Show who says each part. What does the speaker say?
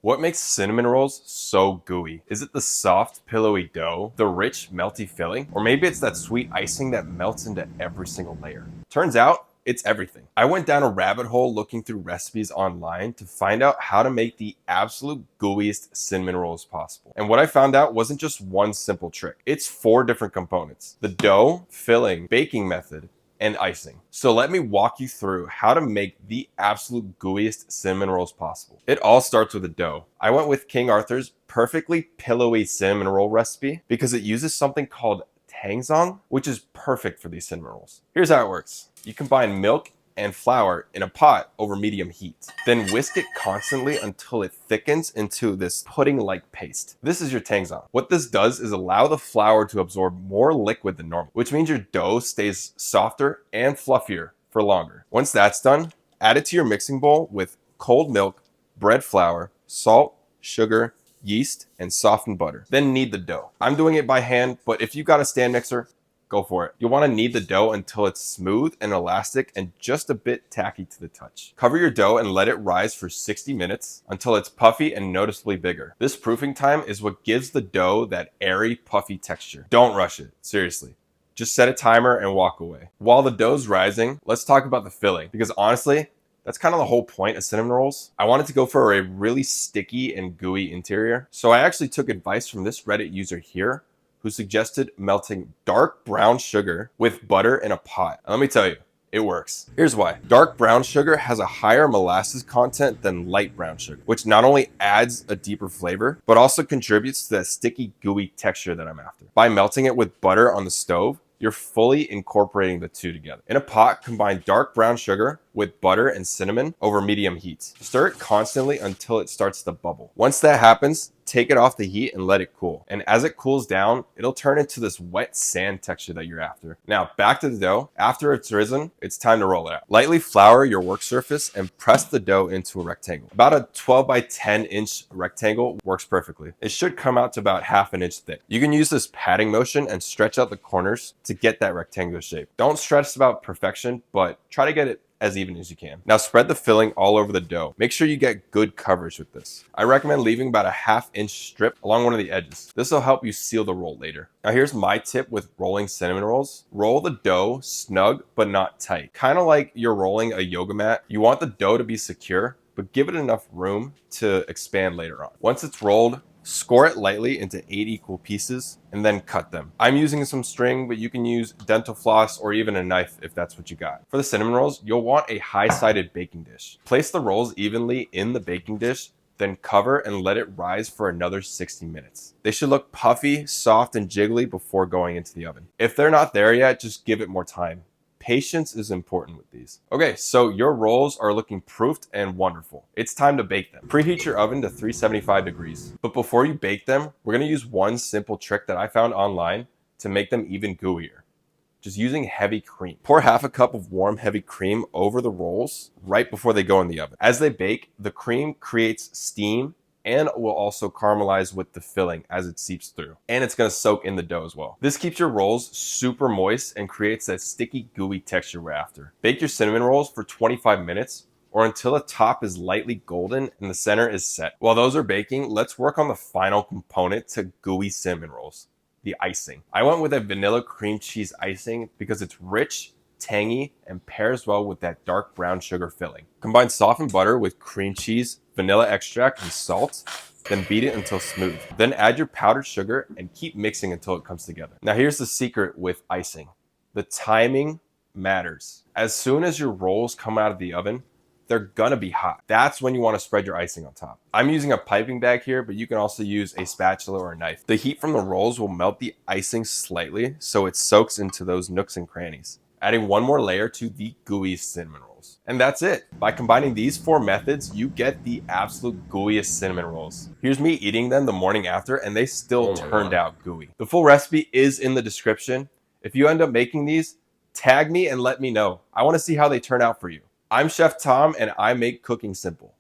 Speaker 1: What makes cinnamon rolls so gooey? Is it the soft, pillowy dough, the rich, melty filling, or maybe it's that sweet icing that melts into every single layer? Turns out, it's everything. I went down a rabbit hole looking through recipes online to find out how to make the absolute gooeyest cinnamon rolls possible. And what I found out wasn't just one simple trick. It's 4 different components: the dough, filling, baking method, and icing. So let me walk you through how to make the absolute gooeyest cinnamon rolls possible. It all starts with the dough. I went with King Arthur's perfectly pillowy cinnamon roll recipe because it uses something called Tangzhong, which is perfect for these cinnamon rolls. Here's how it works. You combine milk and flour in a pot over medium heat. Then whisk it constantly until it thickens into this pudding-like paste. This is your Tangzhong. What this does is allow the flour to absorb more liquid than normal, which means your dough stays softer and fluffier for longer. Once that's done, add it to your mixing bowl with cold milk, bread flour, salt, sugar, yeast, and softened butter. Then knead the dough. I'm doing it by hand, but if you got a stand mixer, go for it. You'll want to knead the dough until it's smooth and elastic and just a bit tacky to the touch. Cover your dough and let it rise for 60 minutes until it's puffy and noticeably bigger. This proofing time is what gives the dough that airy, puffy texture. Don't rush it, seriously. Just set a timer and walk away. While the dough's rising, let's talk about the filling, because honestly, that's kind of the whole point of cinnamon rolls. I wanted to go for a really sticky and gooey interior, so I actually took advice from this Reddit user here, who suggested melting dark brown sugar with butter in a pot. And let me tell you, it works. Here's why. Dark brown sugar has a higher molasses content than light brown sugar, which not only adds a deeper flavor, but also contributes to that sticky, gooey texture that I'm after. By melting it with butter on the stove, you're fully incorporating the two together. In a pot, combine dark brown sugar with butter and cinnamon over medium heat. Stir it constantly until it starts to bubble. Once that happens, take it off the heat and let it cool. And as it cools down, it'll turn into this wet sand texture that you're after. Now, back to the dough. After it's risen, it's time to roll it out. Lightly flour your work surface and press the dough into a rectangle. About a 12 by 10 inch rectangle works perfectly. It should come out to about half an inch thick. You can use this patting motion and stretch out the corners to get that rectangular shape. Don't stress about perfection, but try to get it as even as you can. Now spread the filling all over the dough. Make sure you get good coverage with this. I recommend leaving about a ½ inch strip along one of the edges. This will help you seal the roll later. Now here's my tip with rolling cinnamon rolls. Roll the dough snug but not tight. Kind of like you're rolling a yoga mat. You want the dough to be secure, but give it enough room to expand later on. Once it's rolled, score it lightly into 8 equal pieces and then cut them. I'm using some string, but you can use dental floss or even a knife if that's what you got. For the cinnamon rolls, you'll want a high-sided baking dish. Place the rolls evenly in the baking dish, then cover and let it rise for another 60 minutes. They should look puffy, soft, and jiggly before going into the oven. If they're not there yet, just give it more time. Patience is important with these. Okay, so your rolls are looking proofed and wonderful. It's time to bake them. Preheat your oven to 375 degrees. But before you bake them, we're gonna use one simple trick that I found online to make them even gooier. Just using heavy cream. Pour ½ a cup of warm, heavy cream over the rolls right before they go in the oven. As they bake, the cream creates steam and will also caramelize with the filling as it seeps through. And it's gonna soak in the dough as well. This keeps your rolls super moist and creates that sticky, gooey texture we're after. Bake your cinnamon rolls for 25 minutes or until the top is lightly golden and the center is set. While those are baking, let's work on the final component to gooey cinnamon rolls, the icing. I went with a vanilla cream cheese icing because it's rich, tangy, and pairs well with that dark brown sugar filling. Combine softened butter with cream cheese, vanilla extract, and salt, then beat it until smooth. Then add your powdered sugar and keep mixing until it comes together. Now here's the secret with icing. The timing matters. As soon as your rolls come out of the oven, they're gonna be hot. That's when you wanna spread your icing on top. I'm using a piping bag here, but you can also use a spatula or a knife. The heat from the rolls will melt the icing slightly so it soaks into those nooks and crannies, adding one more layer to the gooey cinnamon rolls. And that's it. By combining these 4 methods, you get the absolute gooeyest cinnamon rolls. Here's me eating them the morning after, and they still turned out gooey. The full recipe is in the description. If you end up making these, tag me and let me know. I wanna see how they turn out for you. I'm Chef Tom, and I make cooking simple.